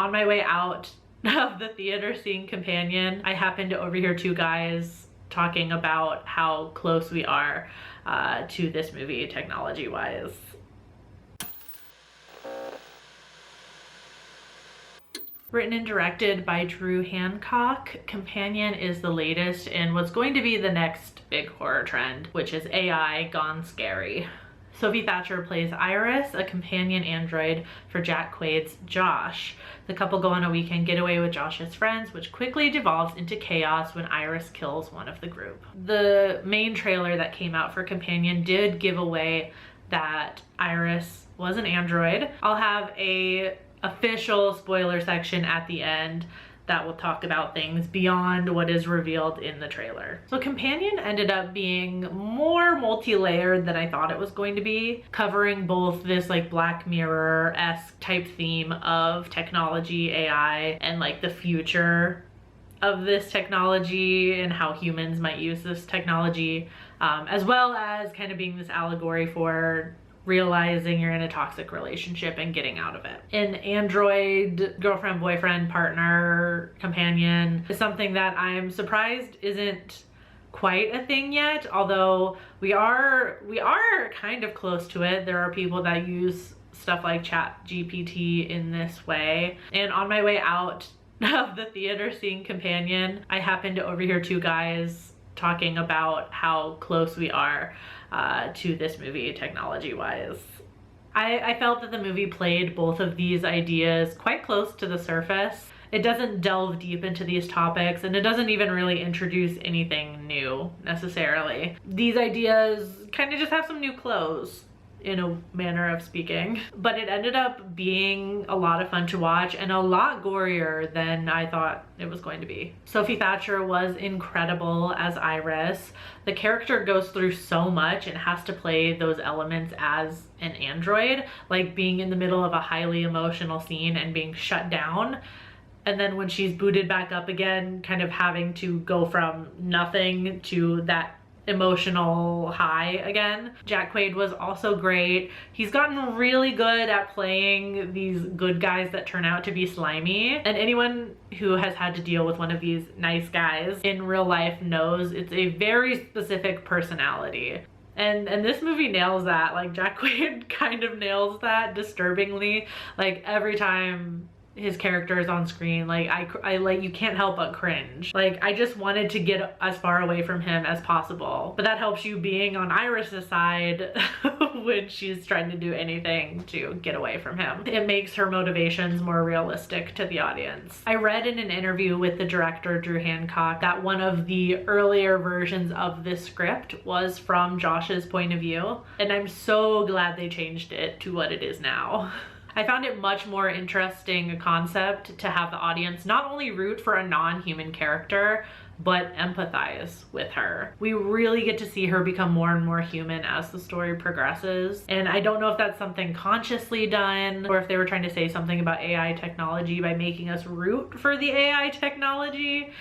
On my way out of the theater seeing Companion, I happened to overhear two guys talking about how close we are to this movie technology-wise. Written and directed by Drew Hancock, Companion is the latest in what's going to be the next big horror trend, which is AI gone scary. Sophie Thatcher plays Iris, a companion android for Jack Quaid's Josh. The couple go on a weekend getaway with Josh's friends, which quickly devolves into chaos when Iris kills one of the group. The main trailer that came out for Companion did give away that Iris was an android. I'll have a official spoiler section at the end that will talk about things beyond what is revealed in the trailer. So Companion ended up being more multi-layered than I thought it was going to be, covering both this like Black Mirror-esque type theme of technology, AI, and like the future of this technology and how humans might use this technology, as well as kind of being this allegory for realizing you're in a toxic relationship and getting out of it. An android girlfriend, boyfriend, partner, companion is something that I'm surprised isn't quite a thing yet, although we are kind of close to it. There are people that use stuff like ChatGPT in this way. And on my way out of the theater seeing Companion, I happened to overhear two guys talking about how close we are to this movie technology-wise. I felt that the movie played both of these ideas quite close to the surface. It doesn't delve deep into these topics, and it doesn't even really introduce anything new necessarily. These ideas kind of just have some new clothes, in a manner of speaking. But it ended up being a lot of fun to watch and a lot gorier than I thought it was going to be. Sophie Thatcher was incredible as Iris. The character goes through so much and has to play those elements as an android, like being in the middle of a highly emotional scene and being shut down. And then when she's booted back up again, kind of having to go from nothing to that emotional high again. Jack Quaid was also great. He's gotten really good at playing these good guys that turn out to be slimy. And anyone who has had to deal with one of these nice guys in real life knows it's a very specific personality. And this movie nails that. Like, Jack Quaid kind of nails that disturbingly. Like, every time his character is on screen, like I like, you can't help but cringe. Like, I just wanted to get as far away from him as possible. But that helps you being on Iris's side when she's trying to do anything to get away from him. It makes her motivations more realistic to the audience. I read in an interview with the director, Drew Hancock, that one of the earlier versions of this script was from Josh's point of view. And I'm so glad they changed it to what it is now. I found it much more interesting a concept to have the audience not only root for a non-human character, but empathize with her. We really get to see her become more and more human as the story progresses. And I don't know if that's something consciously done or if they were trying to say something about AI technology by making us root for the AI technology.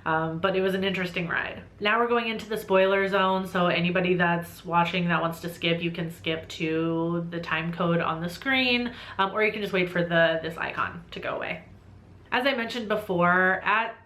But it was an interesting ride. Now we're going into the spoiler zone, so anybody that's watching that wants to skip, you can skip to the time code on the screen, or you can just wait for this icon to go away. As I mentioned before, at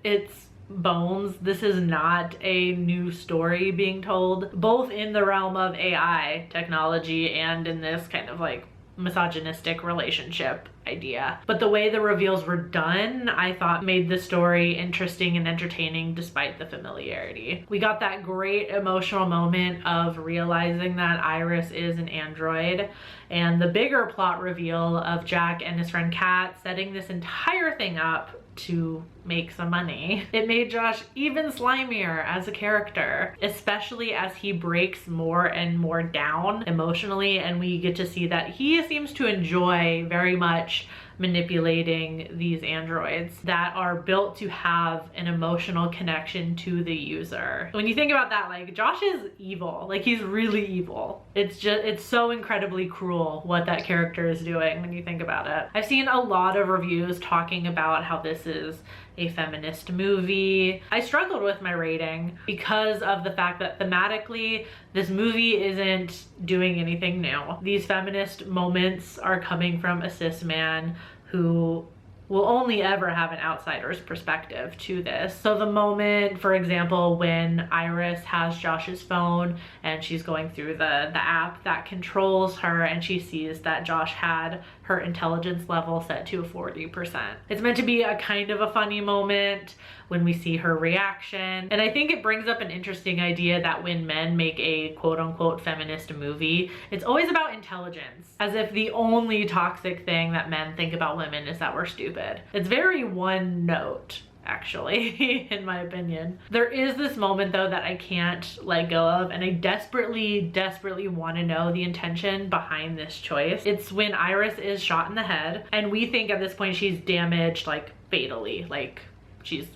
its bones, this is not a new story being told, both in the realm of AI technology and in this kind of like misogynistic relationship idea. But the way the reveals were done, I thought made the story interesting and entertaining despite the familiarity. We got that great emotional moment of realizing that Iris is an android, and the bigger plot reveal of Jack and his friend Kat setting this entire thing up to make some money. It made Josh even slimier as a character, especially as he breaks more and more down emotionally, and we get to see that he seems to enjoy very much manipulating these androids that are built to have an emotional connection to the user. When you think about that, like, Josh is evil. Like, he's really evil. It's so incredibly cruel what that character is doing when you think about it. I've seen a lot of reviews talking about how this is a feminist movie. I struggled with my rating because of the fact that thematically this movie isn't doing anything new. These feminist moments are coming from a cis man who will only ever have an outsider's perspective to this. So the moment, for example, when Iris has Josh's phone and she's going through the app that controls her and she sees that Josh had her intelligence level set to 40%. It's meant to be a kind of a funny moment when we see her reaction. And I think it brings up an interesting idea that when men make a quote unquote feminist movie, it's always about intelligence, as if the only toxic thing that men think about women is that we're stupid. It's very one note, actually, in my opinion. There is this moment though that I can't let go of, and I desperately want to know the intention behind this choice. It's when Iris is shot in the head and we think at this point she's damaged like fatally, like she's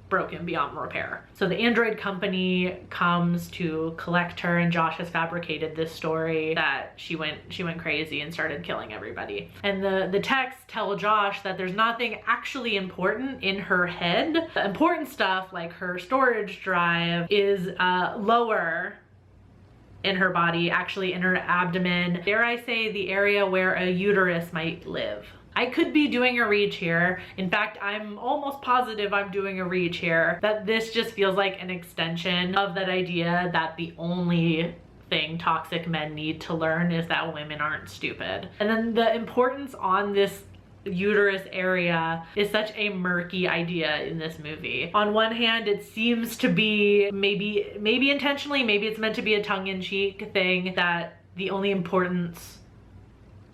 broken beyond repair. So the android company comes to collect her, and Josh has fabricated this story that she went crazy and started killing everybody. And the texts tell Josh that there's nothing actually important in her head. The important stuff, like her storage drive, is lower in her body, actually in her abdomen. Dare I say, the area where a uterus might live. I could be doing a reach here. In fact, I'm almost positive I'm doing a reach here, that this just feels like an extension of that idea that the only thing toxic men need to learn is that women aren't stupid. And then the importance on this uterus area is such a murky idea in this movie. On one hand, it seems to be maybe intentionally, maybe it's meant to be a tongue-in-cheek thing, that the only importance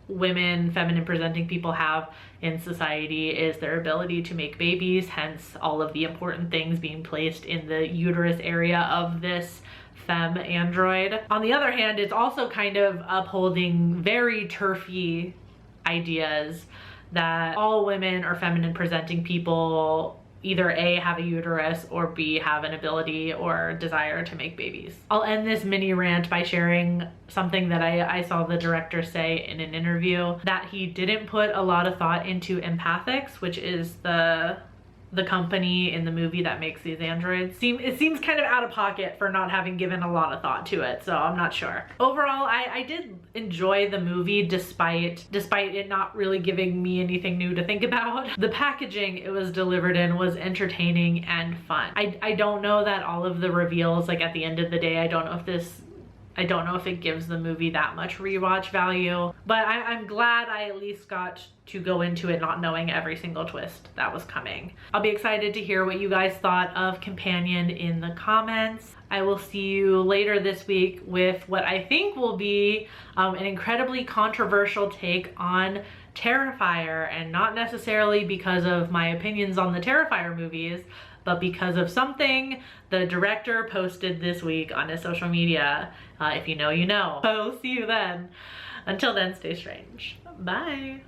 women, feminine presenting people have in society is their ability to make babies, hence all of the important things being placed in the uterus area of this femme android. On the other hand, it's also kind of upholding very turfy ideas that all women or feminine presenting people either A, have a uterus, or B, have an ability or desire to make babies. I'll end this mini rant by sharing something that I saw the director say in an interview, that he didn't put a lot of thought into Empathics, which is the company in the movie that makes these androids. It seems kind of out of pocket for not having given a lot of thought to it, so I'm not sure. Overall, I did enjoy the movie despite it not really giving me anything new to think about. The packaging it was delivered in was entertaining and fun. I don't know that all of the reveals, like at the end of the day, I don't know if it gives the movie that much rewatch value, but I'm glad I at least got to go into it not knowing every single twist that was coming. I'll be excited to hear what you guys thought of Companion in the comments. I will see you later this week with what I think will be an incredibly controversial take on Terrifier, and not necessarily because of my opinions on the Terrifier movies, but because of something the director posted this week on his social media. If you know, you know. So see you then. Until then, stay strange. Bye.